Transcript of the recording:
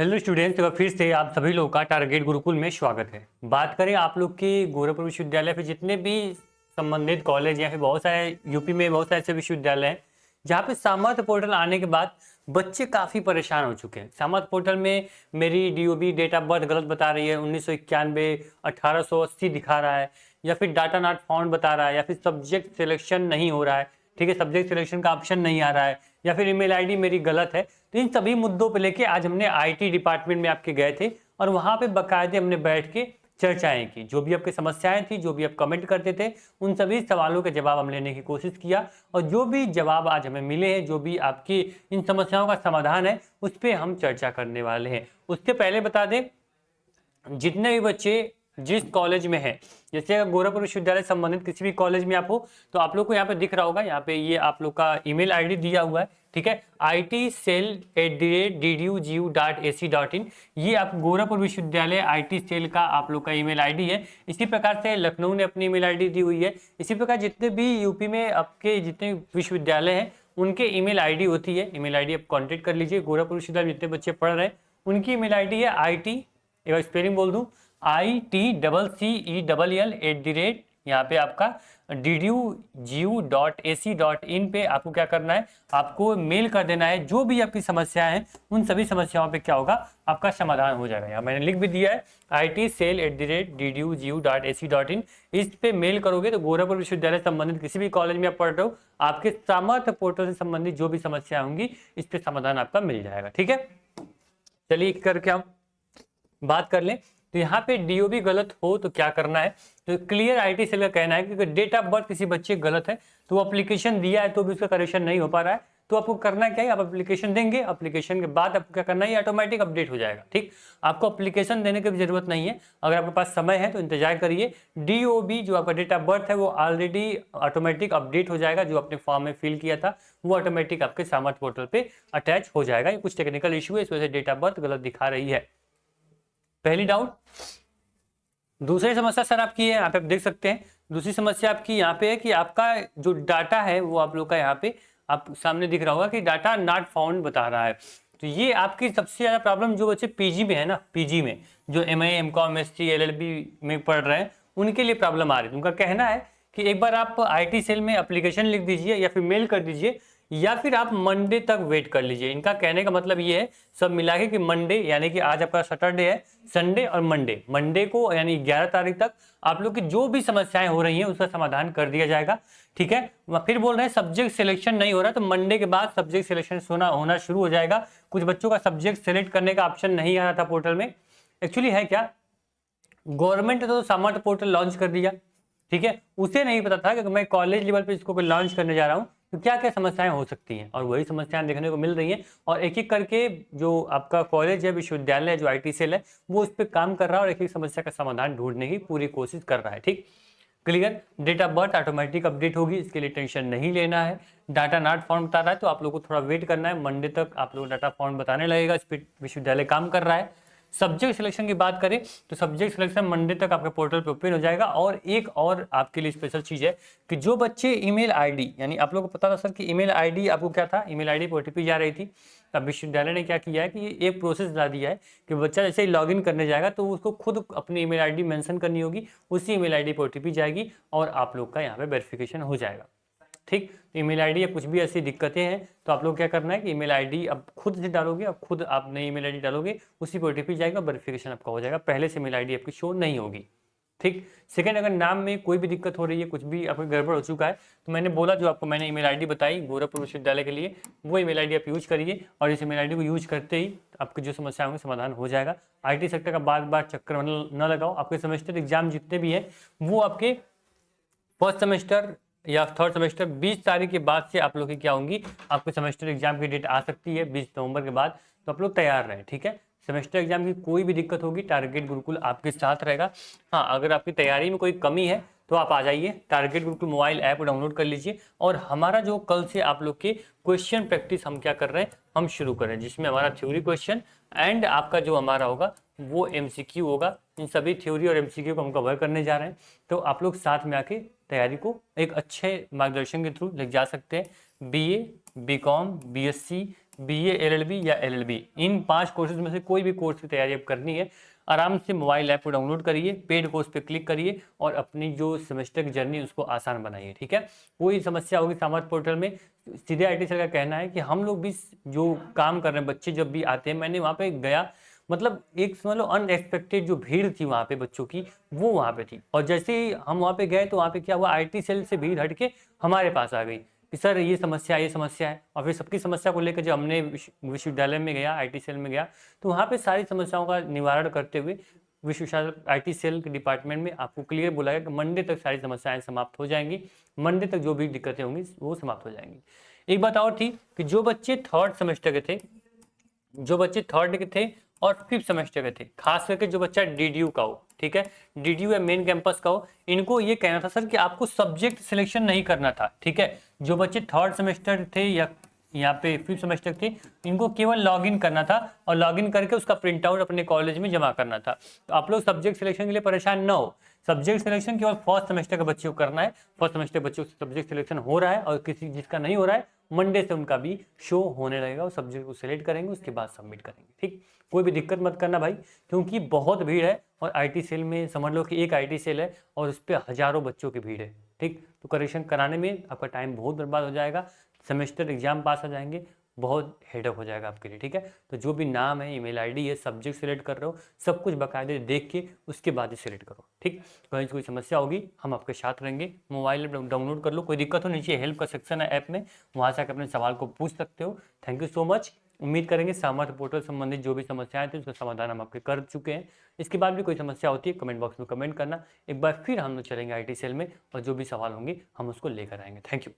Hello students, तो फिर से आप सभी लोगों का टारगेट गुरुकुल में स्वागत है। बात करें आप लोग के गोरखपुर विश्वविद्यालय फिर जितने भी संबंधित कॉलेज या फिर बहुत सारे यूपी में बहुत सारे ऐसे विश्वविद्यालय हैं जहाँ पे सामर्थ्य पोर्टल आने के बाद बच्चे काफ़ी परेशान हो चुके हैं। सामर्थ्य पोर्टल में मेरी डीओबी डेट ऑफ बर्थ गलत बता रही है, 1991 1880 दिखा रहा है, या फिर डाटा नॉट फाउंड बता रहा है, या फिर सब्जेक्ट सिलेक्शन नहीं हो रहा है। ठीक है, सब्जेक्ट सिलेक्शन का ऑप्शन नहीं आ रहा है, या फिर ईमेल आईडी मेरी गलत है। तो इन सभी मुद्दों पे लेके आज हमने आईटी डिपार्टमेंट में आपके गए थे और वहां पे बाकायदे हमने बैठ के चर्चाएं की। जो भी आपकी समस्याएं थी, जो भी आप कमेंट करते थे, उन सभी सवालों के जवाब हम लेने की कोशिश किया और जो भी जवाब आज हमें मिले हैं, जो भी आपकी इन समस्याओं का समाधान है, उस पर हम चर्चा करने वाले हैं। उसके पहले बता दें, जितने भी बच्चे जिस कॉलेज में है, जैसे अगर गोरखपुर विश्वविद्यालय संबंधित किसी भी कॉलेज में आप हो तो आप लोग को यहाँ पे दिख रहा होगा, यहाँ पे ये आप लोग का ईमेल आईडी दिया हुआ है। ठीक है, itcell@ddu.ac.in, ये आप गोरखपुर विश्वविद्यालय आईटी सेल का आप लोग का ईमेल आईडी है। इसी प्रकार से लखनऊ ने अपनी ईमेल आईडी दी हुई है। इसी प्रकार जितने भी यूपी में आपके जितने विश्वविद्यालय हैं उनके ईमेल आईडी होती है। ईमेल आईडी आप कॉन्टेक्ट कर लीजिए। गोरखपुर विश्वविद्यालय जितने बच्चे पढ़ रहे हैं उनकी ईमेल आईडी है IT, एक बार स्पेलिंग बोल दूं, ITCCELL@ यहाँ पे आपका DDU.GU.AC.in पे आपको क्या करना है, आपको मेल कर देना है। जो भी आपकी समस्याएं हैं उन सभी समस्याओं पे क्या होगा, आपका समाधान हो जाएगा। यहाँ मैंने लिख भी दिया है ITCell@DDU.GU.AC.in। इस पे मेल करोगे तो गोरखपुर विश्वविद्यालय संबंधित किसी भी कॉलेज में आप पढ़ रहे हो, आपके सामर्थ्य पोर्टल से संबंधित जो भी समस्या होंगी इस पे समाधान आपका मिल जाएगा। ठीक है, चलिए करके हम बात कर लें। तो यहाँ पे डीओबी गलत हो तो क्या करना है, तो क्लियर आईटी सेल का कहना है कि डेट ऑफ बर्थ किसी बच्चे गलत है तो वो एप्लीकेशन दिया है तो भी उसका करेक्शन नहीं हो पा रहा है, तो आपको करना क्या है, आप एप्लीकेशन देंगे। एप्लीकेशन के बाद आपको क्या करना है, ऑटोमेटिक अपडेट हो जाएगा। ठीक, आपको एप्लीकेशन देने की भी जरूरत नहीं है। अगर आपके पास समय है तो इंतजार करिए। डीओबी जो आपका डेट ऑफ बर्थ है वो ऑलरेडी ऑटोमेटिक अपडेट हो जाएगा। जो आपने फॉर्म में फिल किया था वो ऑटोमेटिक आपके सामर्थ्य पोर्टल पे अटैच हो जाएगा। ये कुछ टेक्निकल इशू है, इस वजह से डेट ऑफ बर्थ गलत दिखा रही है। पहली डाउट। दूसरी समस्या सर आपकी है, यहाँ पे आप देख सकते हैं। दूसरी समस्या आपकी यहाँ पे है कि आपका जो डाटा है वो आप लोग का यहाँ पे आप सामने दिख रहा होगा कि डाटा नॉट फाउंड बता रहा है। तो ये आपकी सबसे ज्यादा प्रॉब्लम जो बच्चे पीजी में है ना, पीजी में जो MA MCOM SC LLB में पढ़ रहे हैं उनके लिए प्रॉब्लम आ रही है। उनका कहना है कि एक बार आप IT सेल में एप्लीकेशन लिख दीजिए या फिर मेल कर दीजिए, या फिर आप मंडे तक वेट कर लीजिए। इनका कहने का मतलब ये है सब मिला के कि मंडे, यानी कि आज आपका सैटरडे है, संडे और मंडे को यानी 11 तारीख तक आप लोग की जो भी समस्याएं हो रही हैं उसका समाधान कर दिया जाएगा। ठीक है, फिर बोल रहे हैं सब्जेक्ट सिलेक्शन नहीं हो रहा, तो मंडे के बाद सब्जेक्ट सिलेक्शन होना शुरू हो जाएगा। कुछ बच्चों का सब्जेक्ट सिलेक्ट करने का ऑप्शन नहीं आ रहा था पोर्टल में। एक्चुअली है क्या, गवर्नमेंट ने तो सामर्थ्य पोर्टल लॉन्च कर दिया, ठीक है, उसे नहीं पता था कि मैं कॉलेज लेवल पे इसको लॉन्च करने जा रहा हूँ तो क्या क्या समस्याएं हो सकती हैं, और वही समस्याएं देखने को मिल रही हैं। और एक एक करके जो आपका कॉलेज है, विश्वविद्यालय है, जो IT सेल है, वो उस पर काम कर रहा है और एक एक समस्या का समाधान ढूंढने की पूरी कोशिश कर रहा है। ठीक, clear. Date of birth automatic update होगी, इसके लिए टेंशन नहीं लेना है। डाटा नॉट फाउंड बता रहा है तो आप लोग को थोड़ा वेट करना है, मंडे तक आप लोग डाटा फाउंड बताने लगेगा, इस पर विश्वविद्यालय काम कर रहा है। सब्जेक्ट सिलेक्शन की बात करें तो सब्जेक्ट सिलेक्शन मंडे तक आपके पोर्टल पे ओपन हो जाएगा। और एक और आपके लिए स्पेशल चीज है कि जो बच्चे ईमेल आईडी, यानी आप लोगों को पता था सर कि ईमेल आईडी आपको क्या था, ईमेल आईडी पे OTP जा रही थी। अब विश्वविद्यालय ने क्या किया है कि एक प्रोसेस ला दिया है कि बच्चा जैसे ही लॉगिन करने जाएगा तो उसको खुद अपनी ईमेल आईडी मेंशन करनी होगी, उसी ईमेल आईडी पे OTP जाएगी और आप लोग का यहाँ पे वेरिफिकेशन हो जाएगा। ठीक, तो ईमेल आईडी या कुछ भी ऐसी दिक्कतें हैं तो आप लोग क्या करना है कि ईमेल आईडी अब खुद से डालोगे, अब खुद आप नई ईमेल आईडी डालोगे, उसी पर OTP जाएगा, वेरिफिकेशन आपका हो जाएगा, पहले से ईमेल आईडी आपकी शो नहीं होगी। ठीक, सेकंड, अगर नाम में कोई भी दिक्कत हो रही है, कुछ भी आपको गड़बड़ हो चुका है, तो मैंने बोला जो आपको मैंने ईमेल आईडी बताई गोरखपुर विश्वविद्यालय के लिए, वो ईमेल आईडी आप यूज करिए और इस ईमेल आईडी को यूज करते ही आपकी जो समस्या होंगे समाधान हो जाएगा। IT सेक्टर का बार बार चक्कर न लगाओ। आपके सेमेस्टर एग्जाम जितने भी हैं वो आपके फर्स्ट सेमेस्टर या थर्ड सेमेस्टर 20 तारीख के बाद से आप लोग की क्या होंगी, आपके सेमेस्टर एग्जाम की डेट आ सकती है 20 नवंबर के बाद, तो आप लोग तैयार रहें। ठीक है, सेमेस्टर एग्जाम की कोई भी दिक्कत होगी टारगेट गुरुकुल आपके साथ रहेगा। हाँ, अगर आपकी तैयारी में कोई कमी है तो आप आ जाइए, target Gurukul mobile app download कर लीजिए। और हमारा जो कल से आप लोग के क्वेश्चन प्रैक्टिस हम क्या कर रहे हैं, हम शुरू करें, जिसमें हमारा थ्योरी क्वेश्चन एंड आपका जो हमारा होगा वो MCQ होगा। इन सभी थ्योरी और MCQ को हम कवर करने जा रहे हैं, तो आप लोग साथ में आके तैयारी को एक अच्छे मार्गदर्शन के थ्रू ले जा सकते हैं। BA BCom BSc BA LLB या LLB, इन 5 कोर्सेज में से कोई भी कोर्स की तैयारी आप करनी है, आराम से मोबाइल ऐप को डाउनलोड करिए, पेड कोर्स पे क्लिक करिए और अपनी जो सेमेस्टर की जर्नी उसको आसान बनाइए। ठीक है, कोई समस्या होगी सामर्थ पोर्टल में, सीधे IT सेल का कहना है कि हम लोग भी जो काम कर रहे हैं, बच्चे जब भी आते हैं, मैंने वहाँ पे गया, मतलब एक समझ लो अनएक्सपेक्टेड जो भीड़ थी वहाँ पे बच्चों की, वो वहाँ पे थी। और जैसे ही हम वहाँ पे गए तो वहाँ पे क्या हुआ, IT सेल से भीड़ हट के हमारे पास आ गई कि सर ये समस्या है। और फिर सबकी समस्या को लेकर जब हमने विश्वविद्यालय में गया, IT सेल में गया, तो वहाँ पे सारी समस्याओं का निवारण करते हुए विश्वविद्यालय IT सेल के डिपार्टमेंट में आपको क्लियर बोला गया कि मंडे तक सारी समस्याएं समाप्त हो जाएंगी, मंडे तक जो भी दिक्कतें होंगी वो समाप्त हो जाएंगी। एक बात और थी कि जो बच्चे थर्ड सेमेस्टर के थे, जो बच्चे थर्ड के थे और 5th सेमेस्टर के थे, खास करके जो बच्चा DDU का हो, ठीक है, DDU या मेन कैंपस का हो, इनको ये कहना था सर कि आपको सब्जेक्ट सिलेक्शन नहीं करना था। ठीक है, जो बच्चे थर्ड सेमेस्टर थे या यहाँ पे 5th सेमेस्टर थे, इनको केवल लॉगिन करना था और लॉगिन करके उसका प्रिंट आउट अपने कॉलेज में जमा करना था। तो आप लोग सब्जेक्ट सिलेक्शन के लिए परेशान ना हो, सब्जेक्ट सिलेक्शन केवल फर्स्ट सेमेस्टर के बच्चों को करना है। फर्स्ट सेमेस्टर बच्चों से सब्जेक्ट सिलेक्शन हो रहा है और किसी जिसका नहीं हो रहा है, मंडे से उनका भी शो होने लगेगा, उस सब्जेक्ट को सिलेक्ट करेंगे, उसके बाद सबमिट करेंगे। ठीक, कोई भी दिक्कत मत करना भाई, क्योंकि बहुत भीड़ है और IT सेल में समझ लो कि एक IT सेल है और उस पर हजारों बच्चों की भीड़ है। ठीक, तो करेक्शन कराने में आपका टाइम बहुत बर्बाद हो जाएगा, सेमेस्टर एग्जाम पास आ जाएंगे, बहुत हेडक हो जाएगा आपके लिए। ठीक है, तो जो भी नाम है, ईमेल ID है, सब्जेक्ट सिलेक्ट कर रहे हो, सब कुछ बाकायदे देख के उसके बाद ही सिलेक्ट करो। ठीक, कहीं कोई समस्या होगी हम आपके साथ रहेंगे, मोबाइल ऐप डाउनलोड कर लो, कोई दिक्कत हो नीचे हेल्प का सेक्शन है ऐप में, वहाँ से आकर अपने सवाल को पूछ सकते हो। थैंक यू सो मच, उम्मीद करेंगे सामर्थ पोर्टल संबंधित जो भी समस्याएं थी उसका समाधान हम आपके कर चुके हैं। इसके बाद भी कोई समस्या होती है कमेंट बॉक्स में कमेंट करना, एक बार फिर हम लोग चलेंगे IT सेल में और जो भी सवाल होंगे हम उसको लेकर आएंगे। Thank you.